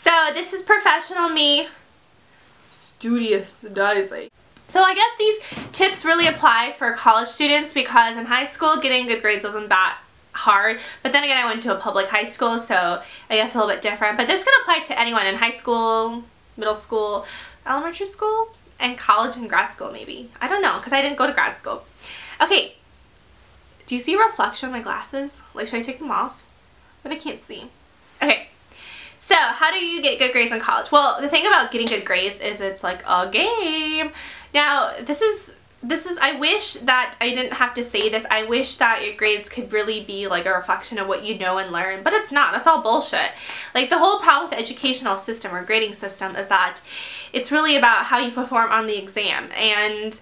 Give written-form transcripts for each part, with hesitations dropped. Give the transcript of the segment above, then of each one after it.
So this is professional me, studiously. So I guess these tips really apply for college students because in high school getting good grades wasn't that hard, but then again I went to a public high school, so I guess a little bit different. But this could apply to anyone in high school, middle school, elementary school, and college and grad school maybe. I don't know because I didn't go to grad school. Okay, do you see a reflection in my glasses? Like, should I take them off? But I can't see. Okay, so how do you get good grades in college? Well, the thing about getting good grades is it's like a game. Now, this is I wish that I didn't have to say this. I wish that your grades could really be like a reflection of what you know and learn, but it's not. That's all bullshit. Like, the whole problem with the educational system or grading system is that it's really about how you perform on the exam, and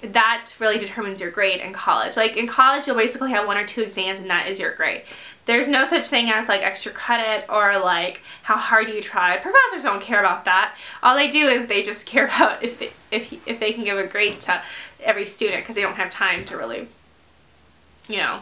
that really determines your grade in college. Like, in college you'll basically have 1 or 2 exams and that is your grade. There's no such thing as like extra credit or like how hard you try. Professors don't care about that. All they do is they just care about if they can give a grade to every student, because they don't have time to really, you know,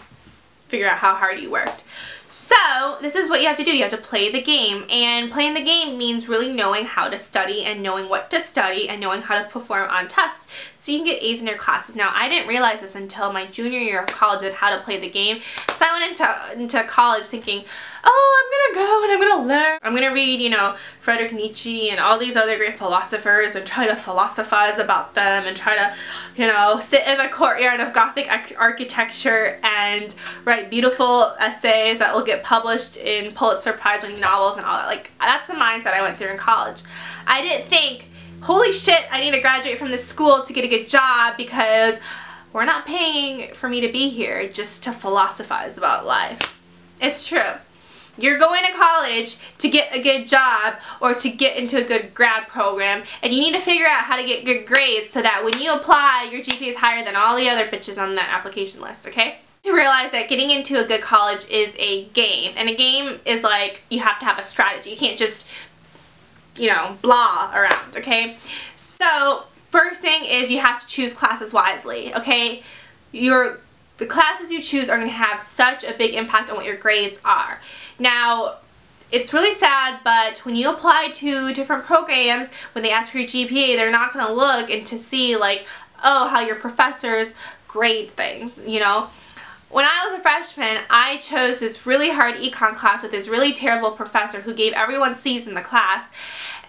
figure out how hard you worked. So this is what you have to do. You have to play the game, and playing the game means really knowing how to study and knowing what to study and knowing how to perform on tests so you can get A's in your classes. Now, I didn't realize this until my junior year of college and how to play the game, because I went into college thinking, oh, I'm gonna go and I'm gonna learn. I'm gonna read, you know, Friedrich Nietzsche and all these other great philosophers and try to philosophize about them and try to, you know, sit in the courtyard of Gothic architecture and write beautiful essays that will get published in Pulitzer Prize winning novels and all that. Like, that's the mindset I went through in college. I didn't think, holy shit, I need to graduate from this school to get a good job because we're not paying for me to be here just to philosophize about life. It's true. You're going to college to get a good job or to get into a good grad program, and you need to figure out how to get good grades so that when you apply, your GPA is higher than all the other bitches on that application list, okay? To realize that getting into a good college is a game, and a game is like you have to have a strategy. You can't just, you know, blah around, okay? So first thing is you have to choose classes wisely, okay? The classes you choose are going to have such a big impact on what your grades are. Now, it's really sad, but when you apply to different programs, when they ask for your GPA, they're not going to look and to see like, oh, how your professors grade things, you know? When I was a freshman, I chose this really hard econ class with this really terrible professor who gave everyone C's in the class.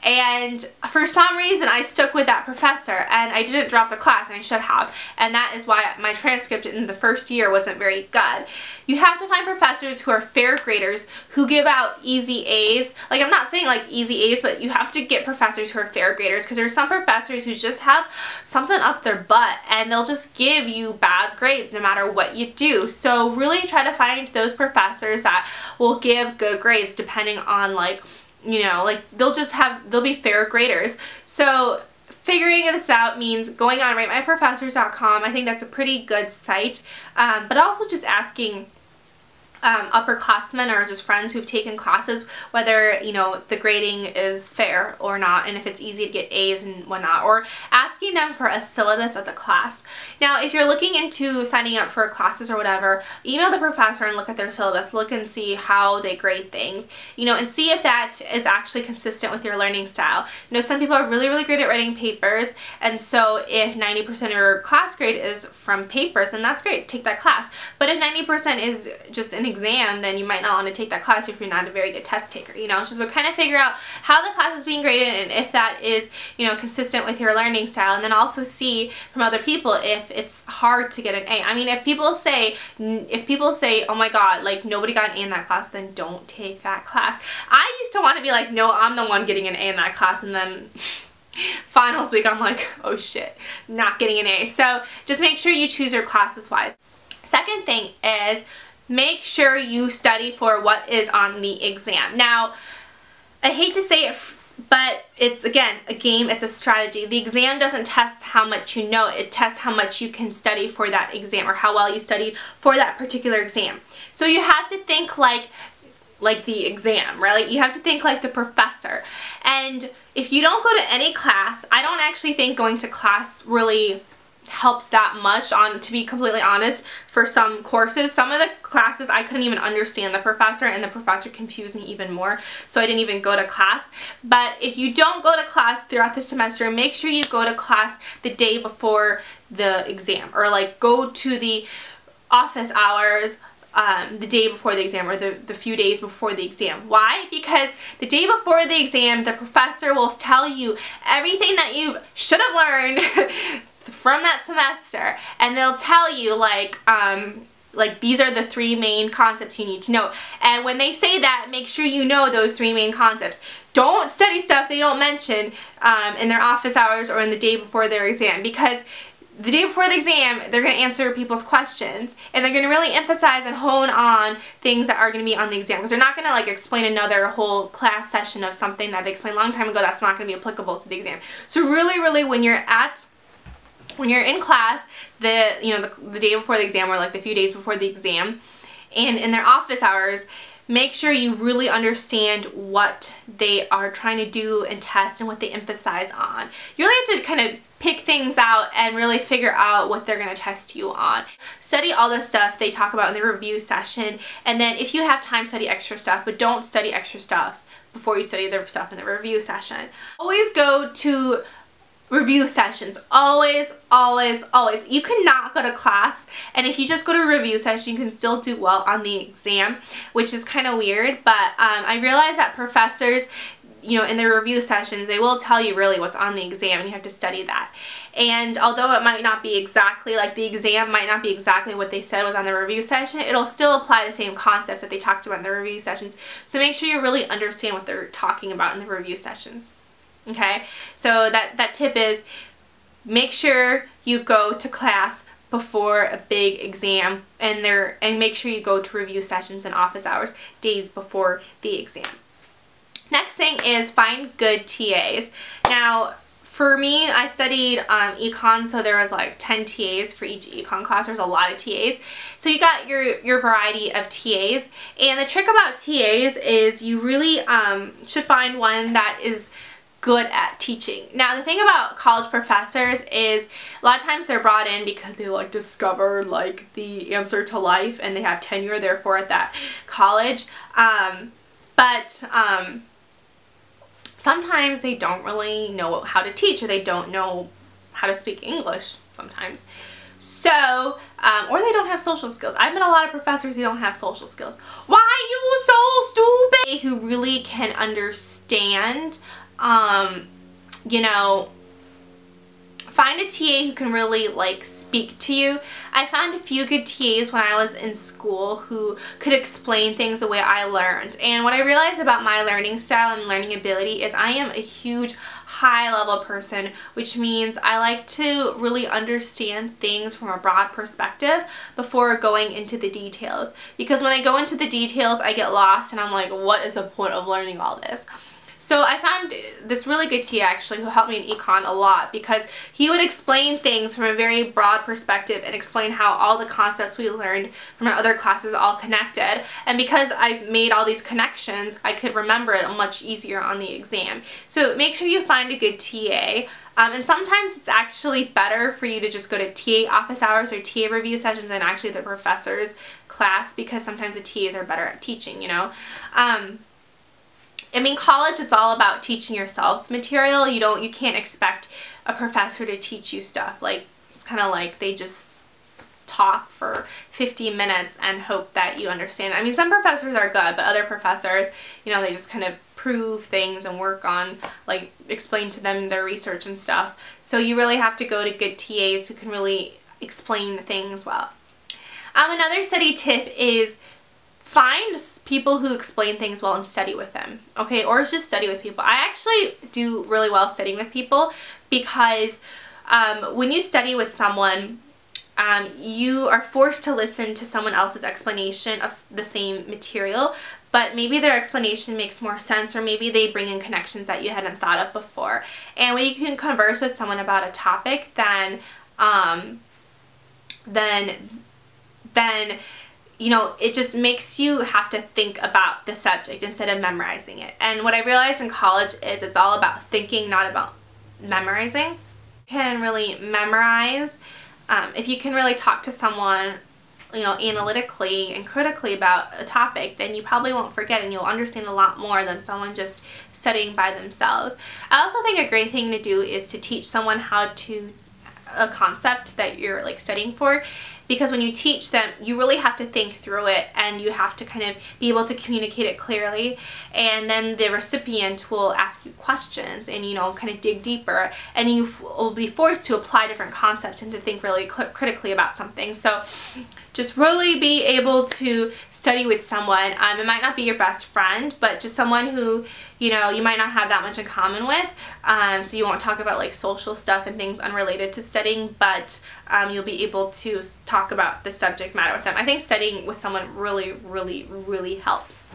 And for some reason I stuck with that professor and I didn't drop the class, and I should have, and that is why my transcript in the first year wasn't very good. You have to find professors who are fair graders, who give out easy A's. Like, I'm not saying like easy A's, but you have to get professors who are fair graders, because there's some professors who just have something up their butt and they'll just give you bad grades no matter what you do. So really try to find those professors that will give good grades depending on, like, you know, like they'll be fair graders. So figuring this out means going on ratemyprofessors.com. I think that's a pretty good site, but also just asking upperclassmen or just friends who've taken classes whether, you know, the grading is fair or not, and if it's easy to get A's and whatnot, or asking them for a syllabus of the class. Now, if you're looking into signing up for classes or whatever, email the professor and look at their syllabus, look and see how they grade things, you know, and see if that is actually consistent with your learning style. You know, some people are really, really great at writing papers, and so if 90% of your class grade is from papers, then that's great, take that class. But if 90% is just an exam, then you might not want to take that class if you're not a very good test taker, you know. So kind of figure out how the class is being graded and if that is, you know, consistent with your learning style, and then also see from other people if it's hard to get an A. I mean, if people say, oh my god, like nobody got an A in that class, then don't take that class. I used to want to be like, no, I'm the one getting an A in that class, and then finals week I'm like, oh shit, not getting an A. So just make sure you choose your classes wise. Second thing is, make sure you study for what is on the exam. Now, I hate to say it, but it's, again, a game, it's a strategy. The exam doesn't test how much you know, it tests how much you can study for that exam, or how well you studied for that particular exam. So you have to think like the exam, right? You have to think like the professor. And if you don't go to any class, I don't actually think going to class really helps that much, to be completely honest. For some courses, some of the classes I couldn't even understand the professor, and the professor confused me even more, so I didn't even go to class. But if you don't go to class throughout the semester, make sure you go to class the day before the exam, or like go to the office hours the day before the exam, or the few days before the exam. Why? Because the day before the exam, the professor will tell you everything that you should have learned from that semester, and they'll tell you like these are the 3 main concepts you need to know. And when they say that, make sure you know those 3 main concepts. Don't study stuff they don't mention in their office hours or in the day before their exam, because the day before the exam, they're going to answer people's questions, and they're going to really emphasize and hone on things that are going to be on the exam, because they're not going to like explain another whole class session of something that they explained a long time ago that's not going to be applicable to the exam. So really when you're in class, the day before the exam, or like the few days before the exam, and in their office hours, make sure you really understand what they are trying to do and test and what they emphasize on. You really have to kind of pick things out and really figure out what they're going to test you on. Study all the stuff they talk about in the review session, and then if you have time, study extra stuff, but don't study extra stuff before you study the stuff in the review session. Always go to review sessions. Always. You cannot go to class, and if you just go to a review session, you can still do well on the exam, which is kind of weird, but I realize that professors, in their review sessions, they will tell you really what's on the exam, and you have to study that. And although it might not be exactly, like the exam might not be exactly what they said was on the review session, it'll still apply the same concepts that they talked about in the review sessions. So make sure you really understand what they're talking about in the review sessions. Okay, so that tip is, make sure you go to class before a big exam, and make sure you go to review sessions and office hours days before the exam. Next thing is find good TAs. Now, for me, I studied econ, so there was like 10 TAs for each econ class. There's a lot of TAs. So you got your variety of TAs. And the trick about TAs is you really should find one that is good at teaching. Now, the thing about college professors is a lot of times they're brought in because they like discovered like the answer to life, and they have tenure therefore at that college. Sometimes they don't really know how to teach, or they don't know how to speak English sometimes. So, or they don't have social skills. I've met a lot of professors who don't have social skills. Why are you so stupid? Who really can understand, find a TA who can really like speak to you. I found a few good TAs when I was in school who could explain things the way I learned. And what I realized about my learning style and learning ability is I am a huge high level person, which means I like to really understand things from a broad perspective before going into the details. Because when I go into the details, I get lost and I'm like, what is the point of learning all this? So I found this really good TA actually who helped me in econ a lot, because he would explain things from a very broad perspective and explain how all the concepts we learned from our other classes all connected. And because I've made all these connections, I could remember it much easier on the exam. So make sure you find a good TA. And sometimes it's actually better for you to just go to TA office hours or TA review sessions than actually the professor's class, because sometimes the TAs are better at teaching, I mean, college, it's all about teaching yourself material. You can't expect a professor to teach you stuff. Like, it's kind of like they just talk for 50 minutes and hope that you understand. I mean, some professors are good, but other professors, they just kind of prove things and work on, like, explain to them their research and stuff. So you really have to go to good TAs who can really explain things well. Another study tip is find people who explain things well and study with them, okay? Or just study with people. I actually do really well studying with people, because when you study with someone, you are forced to listen to someone else's explanation of the same material, but maybe their explanation makes more sense, or maybe they bring in connections that you hadn't thought of before. And when you can converse with someone about a topic, then it just makes you have to think about the subject instead of memorizing it. And what I realized in college is it's all about thinking, not about memorizing. can really memorize, if you can really talk to someone, you know, analytically and critically about a topic, then you probably won't forget and you'll understand a lot more than someone just studying by themselves. I also think a great thing to do is to teach someone how to, a concept that you're like studying for, because when you teach them, you really have to think through it and you have to kind of be able to communicate it clearly, and then the recipient will ask you questions and, you know, kind of dig deeper, and you will be forced to apply different concepts and to think really critically about something. So just really be able to study with someone. It might not be your best friend, but just someone who, you know, you might not have that much in common with. So you won't talk about like social stuff and things unrelated to studying, but you'll be able to talk about the subject matter with them. I think studying with someone really, really, really helps.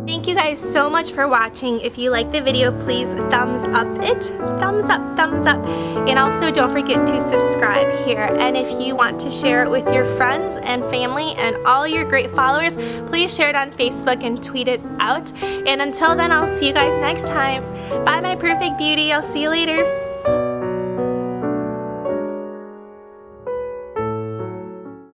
Thank you guys so much for watching. If you like the video, please thumbs up it. Thumbs up, thumbs up. And also don't forget to subscribe here. And if you want to share it with your friends and family and all your great followers, please share it on Facebook and tweet it out. And until then, I'll see you guys next time. Bye, my perfect beauty. I'll see you later.